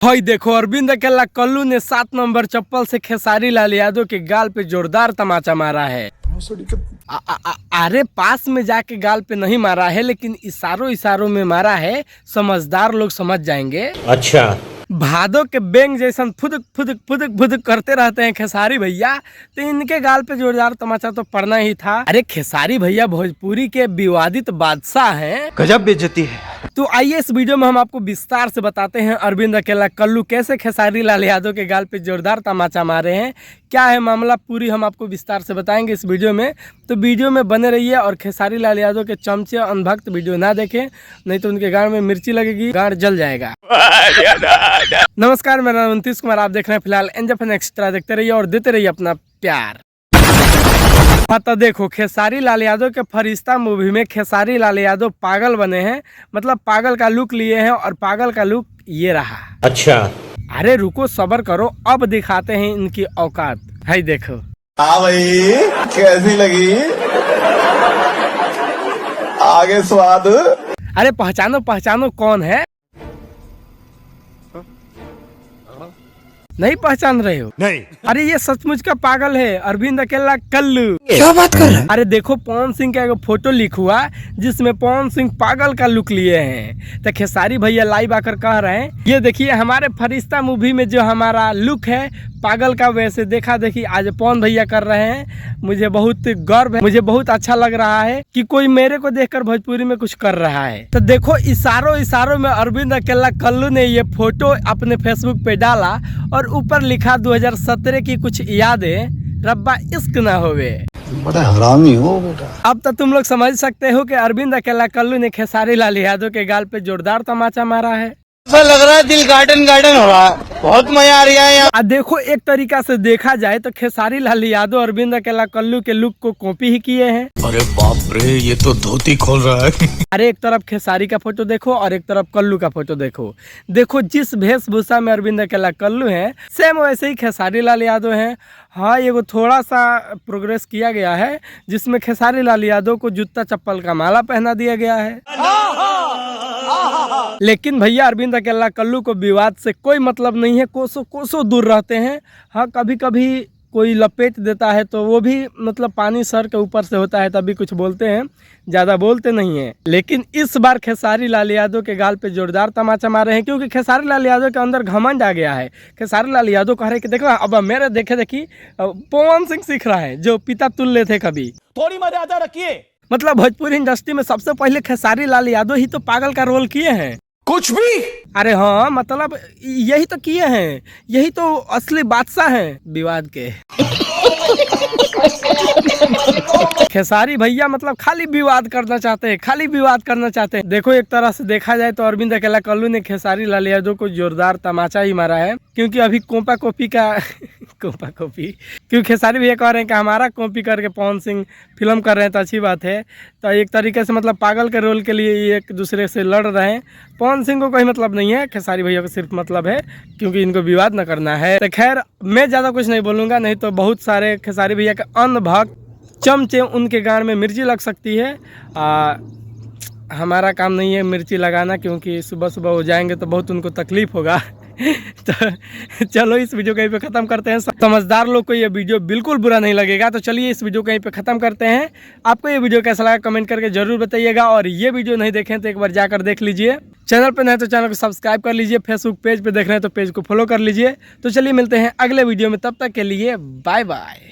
भाई देखो, अरविंद अकेला कल्लू ने 7 नंबर चप्पल से खेसारी लाल यादव के गाल पे जोरदार तमाचा मारा है। अरे पास में जाके गाल पे नहीं मारा है, लेकिन इशारों इशारों में मारा है। समझदार लोग समझ जाएंगे। अच्छा, भादो के बेंग जैसन फुदक फुदक फुदक फुदक करते रहते हैं खेसारी भैया, तो इनके गाल पे जोरदार तमाचा तो पड़ना ही था। अरे खेसारी भैया भोजपुरी के विवादित बादशाह हैं। गजब बेइज्जती है। तो आइए इस वीडियो में हम आपको विस्तार से बताते हैं अरविंद अकेला कल्लू कैसे खेसारी लाल यादव के गाल पे जोरदार तमाचा मारे हैं। क्या है मामला, पूरी हम आपको विस्तार से बताएंगे इस वीडियो में। तो वीडियो में बने रहिए और खेसारी लाल यादव के चमचे अनभक्त वीडियो ना देखें, नहीं तो उनके गाड़ में मिर्ची लगेगी, गाड़ जल जाएगा। नमस्कार, मेरा नाम नीतीश कुमार, आप देख रहे हैं फिलहाल एनजेएफएन एक्स्ट्रा। देखते रहिए और देते रहिए अपना प्यार। तो देखो, खेसारी लाल यादव के फरिश्ता मूवी में खेसारी लाल यादव पागल बने हैं, मतलब पागल का लुक लिए हैं और पागल का लुक ये रहा। अच्छा, अरे रुको सबर करो, अब दिखाते हैं इनकी औकात। है देखो। हाँ भाई, कैसी लगी आगे स्वाद? अरे पहचानो पहचानो कौन है? नहीं पहचान रहे हो? नहीं। अरे ये सचमुच का पागल है, अरविंद अकेला कल्लू। क्या बात कर रहे हैं? अरे देखो, पवन सिंह का एक फोटो लिख हुआ जिसमें पवन सिंह पागल का लुक लिए हैं। तो खेसारी भैया लाइव आकर कह रहे हैं, ये देखिए हमारे फरिश्ता मूवी में जो हमारा लुक है पागल का, वैसे देखा देखी आज पवन भैया कर रहे हैं। मुझे बहुत गर्व है, मुझे बहुत अच्छा लग रहा है कि कोई मेरे को देखकर भोजपुरी में कुछ कर रहा है। तो देखो, इशारों इशारों में अरविंद अकेला कल्लू ने ये फोटो अपने फेसबुक पे डाला और ऊपर लिखा 2017 की कुछ यादें, रब्बा इश्क ना होवे। बड़ा हरामी हो बेटा। अब तो तुम लोग समझ सकते हो कि अरविंद अकेला कल्लू ने खेसारी लाल यादव के गाल पे जोरदार तमाचा मारा है। ऐसा लग रहा है दिल गार्डन गार्डन हो रहा है, बहुत मजा आ रहा है यहाँ। देखो, एक तरीका से देखा जाए तो खेसारी लाल यादव अरविंद अकेला कल्लू के लुक को कॉपी ही किए हैं। अरे बाप रे, ये तो धोती खोल रहा है। अरे एक तरफ खेसारी का फोटो देखो और एक तरफ कल्लू का फोटो देखो। देखो, जिस वेशभूषा में अरविंद अकेला कल्लू है, सेम वैसे ही खेसारी लाल यादव हैं। हाँ, ये वो थोड़ा सा प्रोग्रेस किया गया है जिसमें खेसारी लाल यादव को जूता चप्पल का माला पहना दिया गया है। लेकिन भैया अरविंद अकेला कल्लू को विवाद से कोई मतलब नहीं है, कोसों कोसों दूर रहते हैं। हाँ, कभी कभी कोई लपेट देता है तो वो भी मतलब पानी सर के ऊपर से होता है तभी कुछ बोलते हैं, ज़्यादा बोलते नहीं हैं। लेकिन इस बार खेसारी लाल यादव के गाल पे जोरदार तमाचा मारे हैं, क्योंकि खेसारी लाल यादव के अंदर घमंड आ गया है। खेसारी लाल यादव कह रहे हैं कि देखो अब मेरे देखे देखी पवन सिंह सीख रहा है जो पिता तुल्य थे। कभी थोड़ी मर्यादा रखिए। मतलब भोजपुरी इंडस्ट्री में सबसे पहले खेसारी लाल यादव ही तो पागल का रोल किए हैं। कुछ भी। अरे हाँ, मतलब यही तो किए हैं, यही तो असली बादशाह हैं विवाद के। खेसारी भैया मतलब खाली विवाद करना चाहते हैं, खाली विवाद करना चाहते हैं। देखो, एक तरह से देखा जाए तो अरविंद अकेला कल्लू ने खेसारी लाल यादव को जोरदार तमाचा ही मारा है, क्योंकि अभी कोपा कॉपी का कोपा कॉपी, क्योंकि खेसारी भैया कह रहे हैं कि हमारा कॉपी करके पवन सिंह फिल्म कर रहे हैं तो अच्छी बात है। तो एक तरीके से मतलब पागल के रोल के लिए ये एक दूसरे से लड़ रहे हैं। पवन सिंह को कोई मतलब नहीं है, खेसारी भैया को सिर्फ मतलब है क्योंकि इनको विवाद न करना है। तो खैर, मैं ज़्यादा कुछ नहीं बोलूँगा, नहीं तो बहुत सारे खेसारी भैया के अन्य भक्त चमचे उनके गाड़ में मिर्ची लग सकती है। हमारा काम नहीं है मिर्ची लगाना, क्योंकि सुबह सुबह हो जाएंगे तो बहुत उनको तकलीफ होगा। तो चलो इस वीडियो को यहीं पे ख़त्म करते हैं। समझदार लोग को ये वीडियो बिल्कुल बुरा नहीं लगेगा। तो चलिए इस वीडियो को यहीं पे ख़त्म करते हैं। आपको ये वीडियो कैसा लगा कमेंट करके जरूर बताइएगा, और ये वीडियो नहीं देखें तो एक बार जाकर देख लीजिए। चैनल पर नहीं तो चैनल को सब्सक्राइब कर लीजिए, फेसबुक पेज पे देख रहे हैं तो पेज को फॉलो कर लीजिए। तो चलिए मिलते हैं अगले वीडियो में, तब तक के लिए बाय बाय।